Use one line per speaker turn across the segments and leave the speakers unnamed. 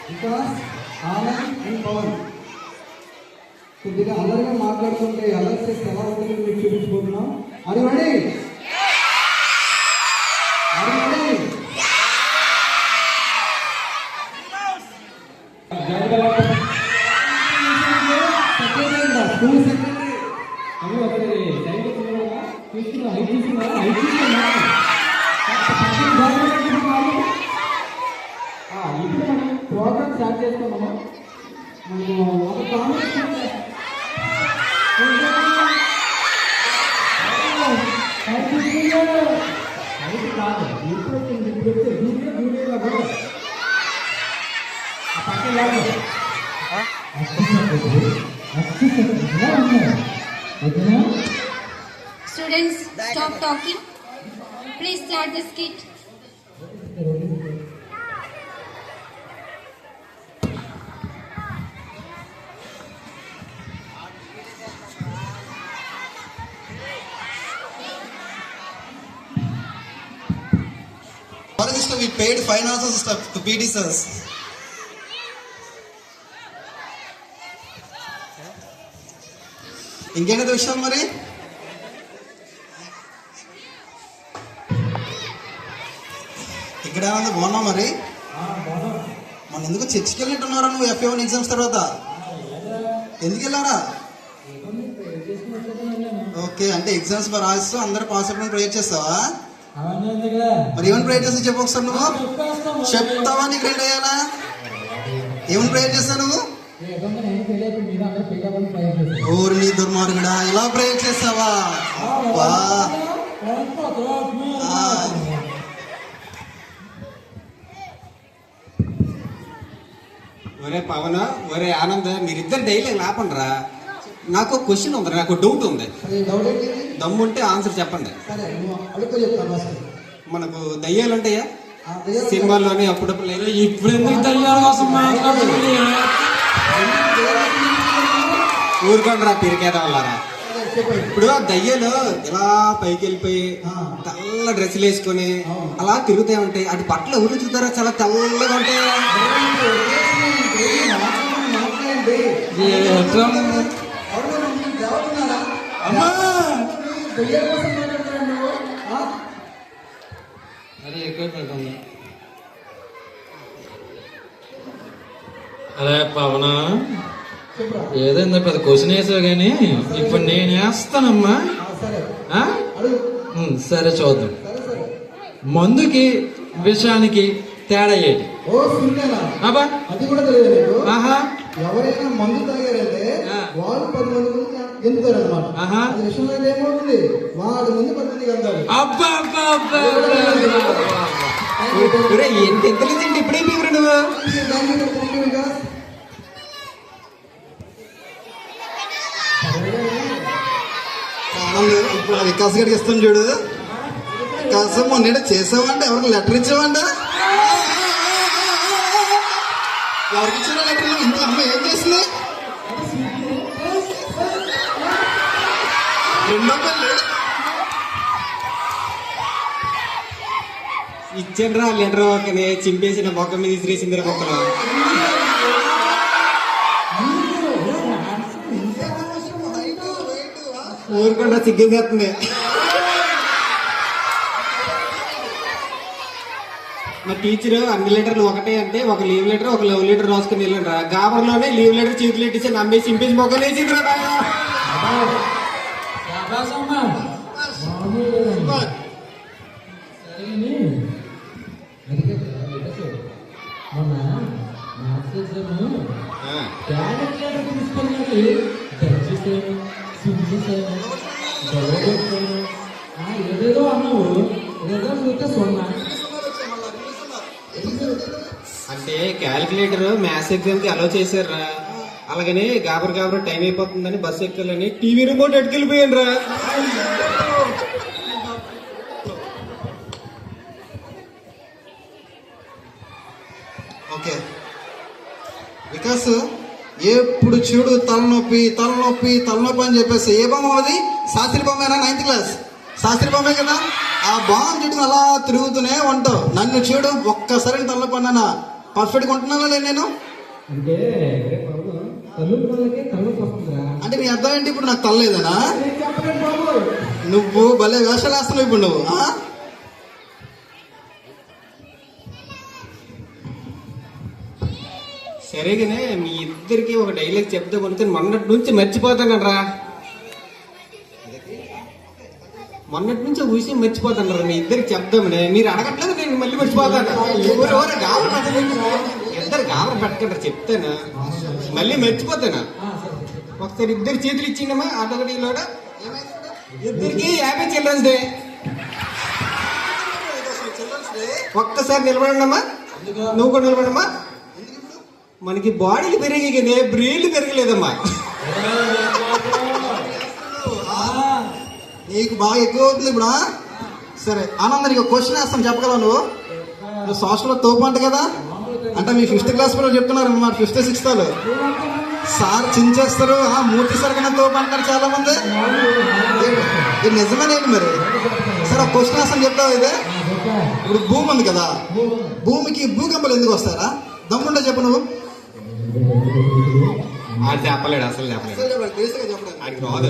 Vikas, Anand and Pawan కొద్దిగా అల్లరిగా మాట్లాడుతుంటే అల్లరి చేస్తే ఎలా ఉంటుందో మీకు చూపించబోతున్నాం. అది రెడీ? ఇప్పుడు మనం ప్రోగ్రామ్ స్టార్ట్ చేస్తున్నాము. ఒక కాంబినేషన్ కాదు, ఇప్పుడు వచ్చింది. ఇప్పుడు వస్తే జూనియర్ కూడా ఆ పక్కన
Students, stop talking. Please start the skit.
Sister, we paid finances to PD sirs. ఇంకేంటి విషయం మరి? ఇక్కడ ఏమన్నా బాగున్నా మరి? మన ఎందుకు చర్చికి వెళ్ళినట్టున్నారా నువ్వు FA1 ఎగ్జామ్స్ తర్వాత? ఎందుకు వెళ్ళారా? ఓకే, అంటే ఎగ్జామ్స్ రాస్తూ అందరూ పాస్ అవ్వడం ప్రేయర్ చేస్తావా? మరి ఏమని ప్రేయర్ చేస్తావు చెప్పు ఒకసారి. నువ్వు చెప్తావా? నీకు రెండు అయ్యాలా? ఏమని ప్రేయర్ చేస్తావు నువ్వు? ఓరు నీ దుర్మార్గుడా, ఇలా ప్రేయర్ చేస్తావా?
ఒరే పవన్, ఒరే ఆనంద్, మీరిద్దరు డైలీ లాపండిరా. నాకు క్వశ్చన్ ఉంది, నాకు డౌట్ ఉంది. దమ్ముంటే ఆన్సర్ చెప్పండి. మనకు దయ్యాలు ఉంటాయా సినిమాల్లోనే? అప్పుడప్పుడు లేదు. ఇప్పుడు ఎందుకు దయ్యాల కోసం మాట్లాడుతుంది? ఊరుకోండి రా పిరికేదా వాళ్ళారా. ఇప్పుడు దయ్యాలు ఇలా పైకి వెళ్ళిపోయి తెల్ల డ్రెస్సులు వేసుకొని అలా తిరుగుతూ ఉంటాయి. అటు బట్టలు ఎవరు చూస్తారా? చాలా తెల్లగా ఉంటాయి.
అదే పవన, ఏదైనా పెద్ద క్వశ్చన్ వేసావు కానీ ఇప్పుడు నేను వేస్తానమ్మా. సరే చూద్దాం. మందుకి విషయానికి తేడా ఏంటి?
అది కూడా తెలియదు. ఎవరైనా మందు తాగారంటే వాళ్ళు 10 మంది ముందు ఎందుతారు అనమాట. విషయంలో ఏమవుతుంది, వాడు ముందు 10 మందికి వెళ్తారు.
ఎంత ఇంటెలిజెంట్ ఇప్పుడే నువ్వు.
ఇప్పుడు వికాస్ గడికి ఇస్తాను చూడు. వికాస్ మొన్న చేసావంటే ఎవరికి లెటర్ ఇచ్చావంట? ఎవరికి ఇచ్చిన లెటర్? ఇంట్లో అమ్మ ఏం చేసింది? రెండో పెళ్ళి
ఇచ్చిండ్రా లెటర్. ఒకనే చింపేసిన మొక్క మీద ఇసిరేసిందిరా మొక్కలు. ఊరుకుండా సిగ్గించేస్తుంది. మా టీచర్ అన్ని లెటర్లు ఒకటే అంటే ఒక లీవ్ లెటర్ ఒక లవ్ లెటర్ రాసుకుని వెళ్ళండి. గాబర్లోనే లీవ్ లెటర్ చేతులు ఎట్టించి నమ్మేసి చింపేసి మొక్కలు వేసిండ్రా.
ఏదేదో అన్నావు, ఏదో చూస్తే సున్నా.
అంటే క్యాలిక్యులేటర్ మ్యాథ్స్ ఎగ్జామ్ కి అలో చేశారా? అలాగని గాబర్ టైం అయిపోతుందని బస్ ఎక్కాలని టీవీ రిమోట్ ఎట్టుకెళ్ళిపోయాను రా.
ఓకే వికాస్, ఎప్పుడు చూడు తలనొప్పి తలనొప్పి తలనొప్పి అని చెప్పేసి ఏ బొమ్మ అది? శాస్త్రి బొమ్మేనా? 9th క్లాస్ శాస్త్రి బొమ్మే కదా. ఆ బాంబు చుట్టూ అలా తిరుగుతూనే ఉంటావు. నన్ను చూడు, ఒక్కసారి తలనొప్పి అన్నానా పర్ఫెక్ట్గా ఉంటున్నానా లేదు నేను?
అంటే తల్లు వాళ్ళకి తల్లికి వస్తుందిరా.
అంటే నీ అర్థం ఏంటి? ఇప్పుడు నాకు తల్లేదనా?
నేను చెప్పలేను బాబు.
నువ్వు భలే వేషాలు వేస్తున్నావు ఇప్పుడు నువ్వు.
సరేగానే మీ ఇద్దరికి ఒక డైలాగ్ చెప్తే కొనుక్కొని మొన్నటి నుంచి మర్చిపోతానరా. మొన్నటి నుంచి ఒక విషయం మర్చిపోతానరా. మీ ఇద్దరికి చెప్దామని మీరు అడగట్లేదు, నేను మళ్ళీ మర్చిపోతాను. ఎవరెవరు గాబరు ఇద్దరు గాబరు పెట్టకండి, చెప్తాను మళ్ళీ మర్చిపోతాను. ఒకసారి ఇద్దరు చేతులు ఇచ్చిండమ్మా ఆటోగడిలోడ. ఇద్దరికి హ్యాపీ చిల్డ్రన్స్ డే. ఒక్కసారి నిలబడండమ్మా. నువ్వు కూడా నిలబడమ్మా. మనకి బాడీలు పెరిగాయి, బ్రెయిన్లు పెరగలేదమ్మా.
నీకు బాగా ఎక్కువ అవుతుంది ఇప్పుడు. సరే ఆనంద్, నీకు క్వశ్చన్ వేస్తాను, చెప్పగలవు నువ్వు? నువ్వు సోషల్లో తోపు అంట కదా, అంటే మీ 5th క్లాస్ పిల్లలు చెప్తున్నారు అన్నమాట. 5th 6th వాళ్ళు సార్ చించేస్తారు, మూర్తి సార్ కన్నా తోపు అంటారు చాలా మంది. ఇది నిజమేనేంటి మరి? సరే ఒక క్వశ్చన్ వేస్తాను, చెప్తావు? ఇదే ఇప్పుడు భూమి ఉంది కదా, భూమికి భూకంపాలు ఎందుకు వస్తారా? దమ్ముంటే చెప్పు నువ్వు.
అది చెప్పలేడు, అసలు చెప్పలేడు.
తెలుసుగా చెప్పలేదు.
ఆడికి రాదు.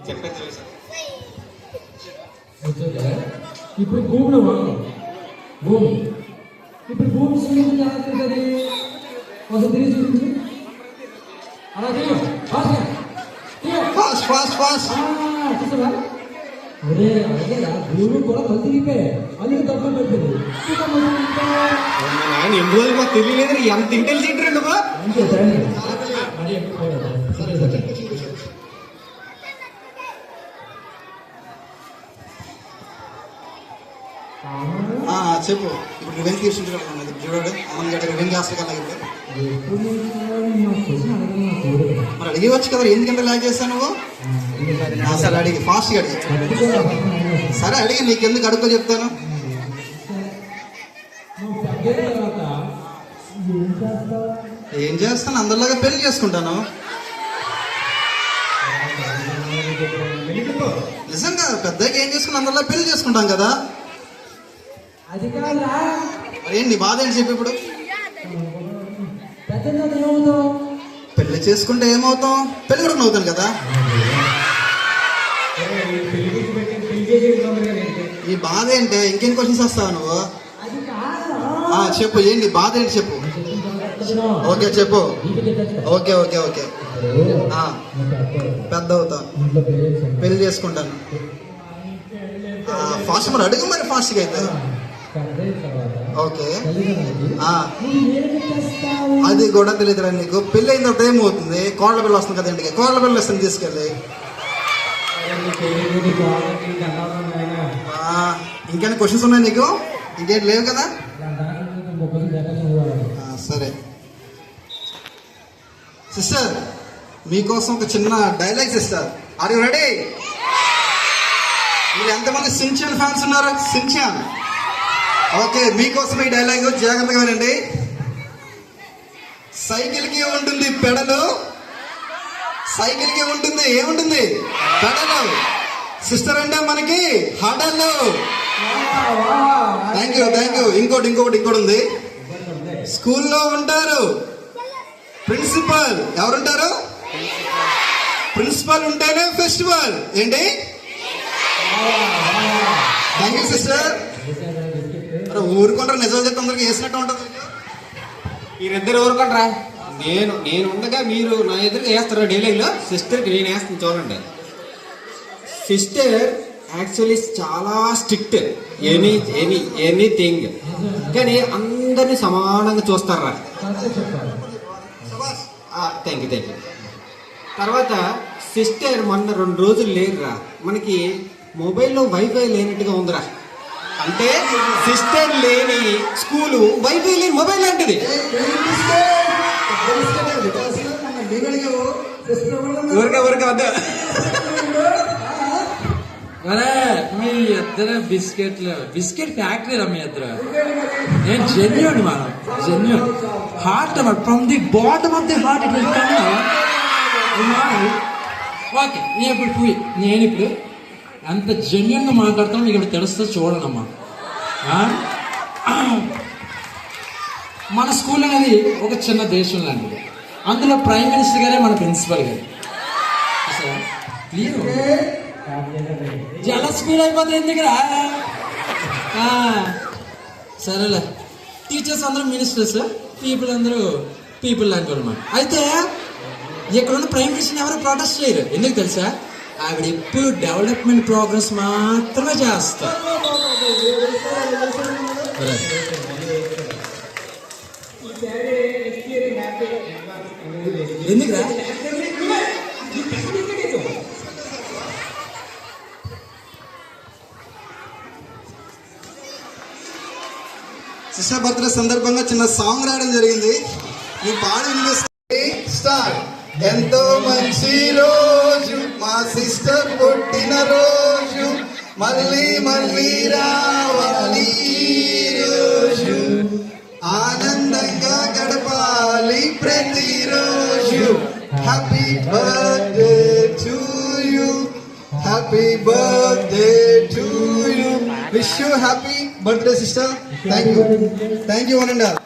చెప్పేది తెలుసా?
ఇప్పుడు భూమిలో భూమి ఇప్పుడు భూమి సూర్యుడు ఎలా తిరుగుతుంది? ఒక తిరిగి చూపించి అలా
ఫాస్ట్ ఫాస్ట్ ఫాస్ట్.
చూసావా? అదే అదేరా, భూమి కూడా కలిసి తిరిగిపోయి అందుకు తప్పని పెట్టింది.
ఆయన ఎన్ని రోజులు మాకు తెలియలేదు. ఎంత ఇంటెలిజెంట్ రండి బా.
అంతే సరే. సరే సరే
చెప్పు. ఇప్పుడు రివెంజ్ తీసుకుంటున్నాడు చూడాడు. ఆనంద్ గడ్డ రివెంజ్ చేస్తా కదా. మరి అడిగవచ్చు కదా, ఎందుకంటే లాగ్ చేస్తావు నువ్వు? సరే అడిగి, ఫాస్ట్గా అడిగి. సరే అడిగి, నీకెందుకు అడుక్కో చెప్తాను. ఏం చేస్తాను? అందరిలాగా పెళ్లి చేసుకుంటాను. నిజంగా పెద్దగా ఏం చేసుకుని అందరిలా పెళ్లి చేసుకుంటాం కదా.
అది కాదురా.
మరి ఏంటి నీ బాధ ఏంటి చెప్పి ఇప్పుడు?
పెద్ద ఏమవుతావు?
పెళ్లి చేసుకుంటే ఏమవుతాం? పెళ్లి కూడా అవుతాను కదా. ఈ బాధ ఏంటి? ఇంకేం క్వశ్చన్స్ వస్తావా నువ్వు?
అది కాదు.
చెప్పు, ఏంటి బాధ ఏంటి చెప్పు. ఓకే చెప్పు. Okay okay okay. పెద్ద అవుతా, పెళ్లి చేసుకుంటాను. ఫాస్ట్ మరి అడుగు, మరి ఫాస్ట్గా అయితే. ఓకే అది కూడా తెలియదురా నీకు. పెళ్ళి అయిన తర్వాత ఏమవుతుంది? కోళ్ళ పిల్ల వస్తుంది కదా ఇంటికి, కోళ్ళ పిల్ల వస్తుంది తీసుకెళ్ళి. ఇంకేమైనా క్వశ్చన్స్ ఉన్నాయి నీకు? ఇంకేం లేవు కదా? సరే సిస్టర్, మీకోసం ఒక చిన్న dialogue sister. Are you ready? మీరు ఎంతమంది సించాన్ ఫ్యాన్స్ ఉన్నారు? సించాన్. ఓకే, మీకోసం ఈ డైలాగ్ జాగ్రత్తగా వినండి. సైకిల్ కి ఉంటుంది పెడలు, సైకిల్ కి ఉంటుంది ఏముంటుంది? పెడలు. సిస్టర్ అంటే మనకి హడలు. Thank you thank you. ఇంకోటి ఉంది. స్కూల్లో ఉంటారు ప్రిన్సిపల్. ఎవరుంటారు? ప్రిన్సిపల్ ఉంటేనే ఫెస్టివల్. ఏంటి? Thank you sister. ఊరుకుంటారు, నిజాలు చెప్తే అందరికి వేసినట్టు ఉంటుంది.
మీరిద్దరు ఊరుకుంటారా? నేను ఉండగా మీరు నా ఎదురుగా వేస్తారా డైలాగ్లో? సిస్టర్కి నేను వేస్తాను చూడండి. సిస్టర్ యాక్చువల్లీ చాలా స్ట్రిక్ట్, ఎనీథింగ్, కానీ అందరినీ సమానంగా చూస్తారా. Thank you. తర్వాత సిస్టర్ మొన్న 2 రోజులు లేరురా, మనకి మొబైల్లో వైఫై లేనట్టుగా ఉందిరా. అంటే సిస్టర్ లేని స్కూలు, వైఫై లేని మొబైల్ లాంటిది. ఊరికే వద్దు.
అరే మీ ఇద్దరు బిస్కెట్ ఫ్యాక్టరీ మీ ఇద్దరు. నేను జెన్యూన్ మనం, genuine heart from the bottom of the heart it will come. Okay నేను ఇప్పుడు అంత జెన్యున్ గా మాట్లాడుతాను, మీకు ఇప్పుడు తెలుస్తా చూడనమ్మా. మన స్కూల్ అనేది ఒక చిన్న దేశం లాంటిది. అందులో ప్రైమ్ మినిస్టర్ గారే మన ప్రిన్సిపల్ గారు. చాలా స్పీడ్ అయిపోతుంది ఎందుకురా. సరేలే, టీచర్స్ అందరూ మినిస్టర్స్, పీపుల్ అందరూ పీపుల్ లాంటి అనమాట. అయితే ఇక్కడ ఉన్న ప్రైమ్ మినిస్టర్ ఎవరు ప్రొటెస్ట్ చేయరు. ఎందుకు తెలుసా? ఆవిడ ఎప్పుడు డెవలప్మెంట్ ప్రోగ్రెస్ మాత్రమే చేస్తారు. ఎందుకురా?
సిస్టర్ బర్త్డే సందర్భంగా చిన్న సాంగ్ రాయడం జరిగింది. ఈ పాడు స్టార్ట్. ఎంతో మంచి రోజు మా సిస్టర్ పుట్టిన రోజు, మళ్ళీ మళ్ళీ రావాలి ఈ రోజు, ఆనందంగా గడపాలి ప్రతిరోజు. Happy birthday to you, happy birthday to you. Wish you happy birthday sister. Thank you one and all.